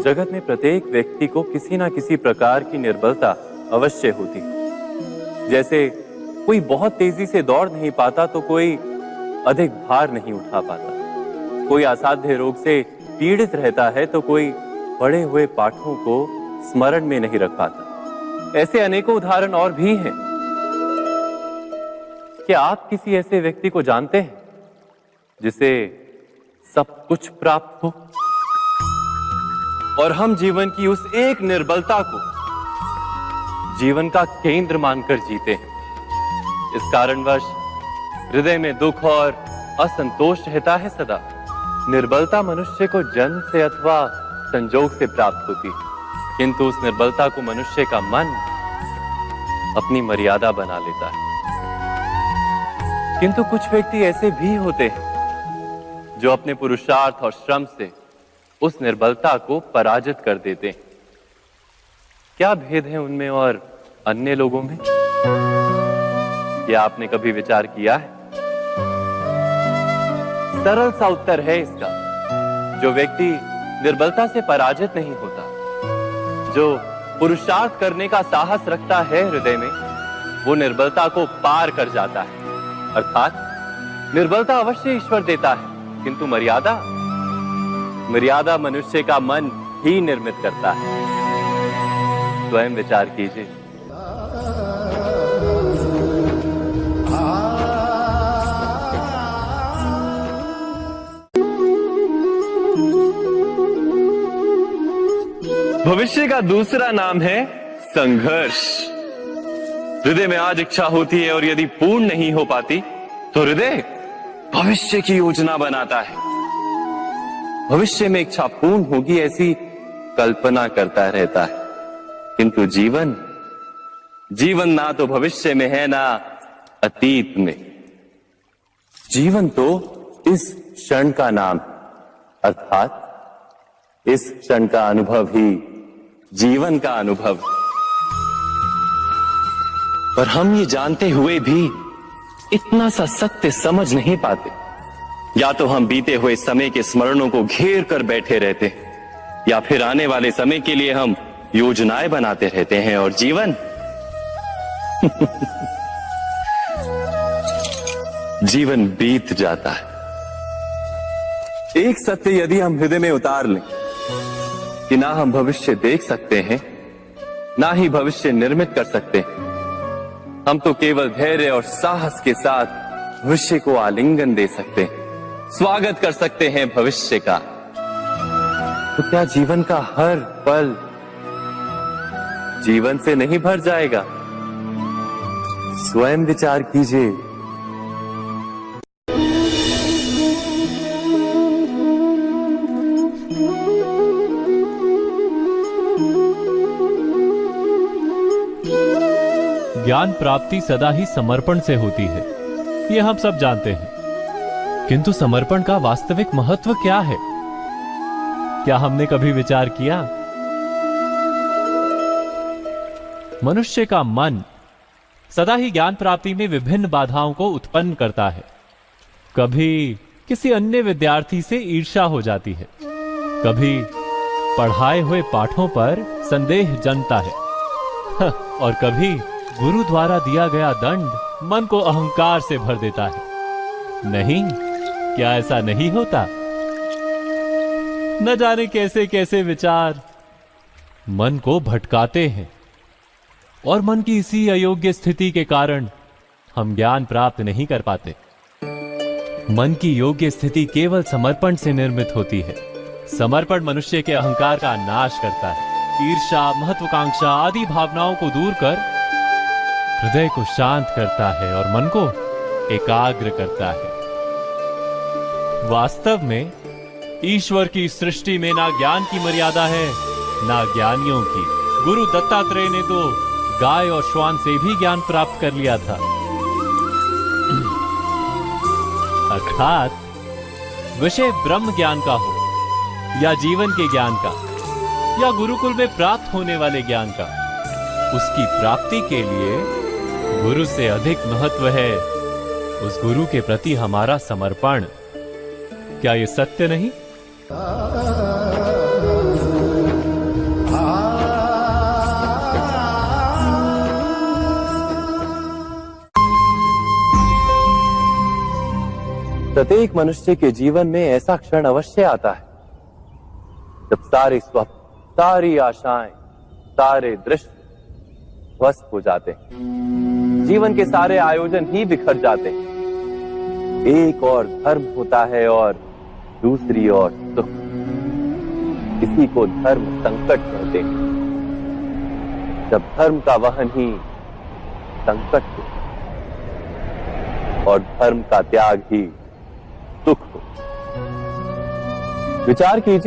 जगत में प्रत्येक व्यक्ति को किसी ना किसी प्रकार की निर्बलता अवश्य होती है। जैसे कोई बहुत तेजी से दौड़ नहीं पाता तो कोई अधिक भार नहीं उठा पाता, कोई असाध्य रोग से पीड़ित रहता है तो कोई पढ़े हुए पाठों को स्मरण में नहीं रख पाता। ऐसे अनेकों उदाहरण और भी हैं। क्या आप किसी ऐसे व्यक्ति को जानते हैं जिसे सब कुछ प्राप्त हो और हम जीवन की उस एक निर्बलता को जीवन का केंद्र मानकर जीते हैं? इस कारणवश हृदय में दुख और असंतोष रहता है सदा। निर्बलता मनुष्य को जन्म से अथवा संजोग से प्राप्त होती है, किंतु उस निर्बलता को मनुष्य का मन अपनी मर्यादा बना लेता है। किंतु कुछ व्यक्ति ऐसे भी होते हैं जो अपने पुरुषार्थ और श्रम से उस निर्बलता को पराजित कर देते हैं। क्या भेद है उनमें और अन्य लोगों में? क्या आपने कभी विचार किया है? सरल सा उत्तर है इसका। जो व्यक्ति निर्बलता से पराजित नहीं होता, जो पुरुषार्थ करने का साहस रखता है हृदय में, वो निर्बलता को पार कर जाता है। अर्थात निर्बलता अवश्य ईश्वर देता है, किंतु मर्यादा मनुष्य का मन ही निर्मित करता है। स्वयं विचार कीजिए। भविष्य का दूसरा नाम है संघर्ष। हृदय में आज इच्छा होती है और यदि पूर्ण नहीं हो पाती तो हृदय भविष्य की योजना बनाता है। भविष्य में इच्छा पूर्ण होगी ऐसी कल्पना करता रहता है, किंतु जीवन ना तो भविष्य में है ना अतीत में। जीवन तो इस क्षण का नाम, अर्थात इस क्षण का अनुभव ही जीवन का अनुभव। पर हम ये जानते हुए भी इतना सा सत्य समझ नहीं पाते। या तो हम बीते हुए समय के स्मरणों को घेर कर बैठे रहते हैं, या फिर आने वाले समय के लिए हम योजनाएं बनाते रहते हैं और जीवन जीवन बीत जाता है। एक सत्य यदि हम हृदय में उतार लें कि ना हम भविष्य देख सकते हैं, ना ही भविष्य निर्मित कर सकते हैं, हम तो केवल धैर्य और साहस के साथ भविष्य को आलिंगन दे सकते हैं, स्वागत कर सकते हैं भविष्य का। तो क्या जीवन का हर पल जीवन से नहीं भर जाएगा? स्वयं विचार कीजिए। ज्ञान प्राप्ति सदा ही समर्पण से होती है, ये हम सब जानते हैं। किंतु समर्पण का वास्तविक महत्व क्या है? क्या हमने कभी विचार किया? मनुष्य का मन सदा ही ज्ञान प्राप्ति में विभिन्न बाधाओं को उत्पन्न करता है। कभी किसी अन्य विद्यार्थी से ईर्ष्या हो जाती है, कभी पढ़ाए हुए पाठों पर संदेह जन्मता है और कभी गुरु द्वारा दिया गया दंड मन को अहंकार से भर देता है। नहीं, क्या ऐसा नहीं होता? न जाने कैसे कैसे विचार मन को भटकाते हैं और मन की इसी अयोग्य स्थिति के कारण हम ज्ञान प्राप्त नहीं कर पाते। मन की योग्य स्थिति केवल समर्पण से निर्मित होती है। समर्पण मनुष्य के अहंकार का नाश करता है, ईर्ष्या, महत्वाकांक्षा आदि भावनाओं को दूर कर हृदय को शांत करता है और मन को एकाग्र करता है। वास्तव में ईश्वर की सृष्टि में ना ज्ञान की मर्यादा है ना ज्ञानियों की। गुरु दत्तात्रेय ने तो गाय और श्वान से भी ज्ञान प्राप्त कर लिया था। अर्थात विषय ब्रह्म ज्ञान का हो या जीवन के ज्ञान का या गुरुकुल में प्राप्त होने वाले ज्ञान का, उसकी प्राप्ति के लिए गुरु से अधिक महत्व है उस गुरु के प्रति हमारा समर्पण। क्या ये सत्य नहीं? प्रत्येक मनुष्य के जीवन में ऐसा क्षण अवश्य आता है जब सारे स्वप्न, सारी आशाएं, सारे दृश्य ध्वस्त हो जाते हैं। जीवन के सारे आयोजन ही बिखर जाते हैं। एक और धर्म होता है और दूसरी ओर सुख। इसी को धर्म संकट कहते हैं। जब धर्म का वहन ही संकट हो और धर्म का त्याग ही सुख हो। विचार कीजिए,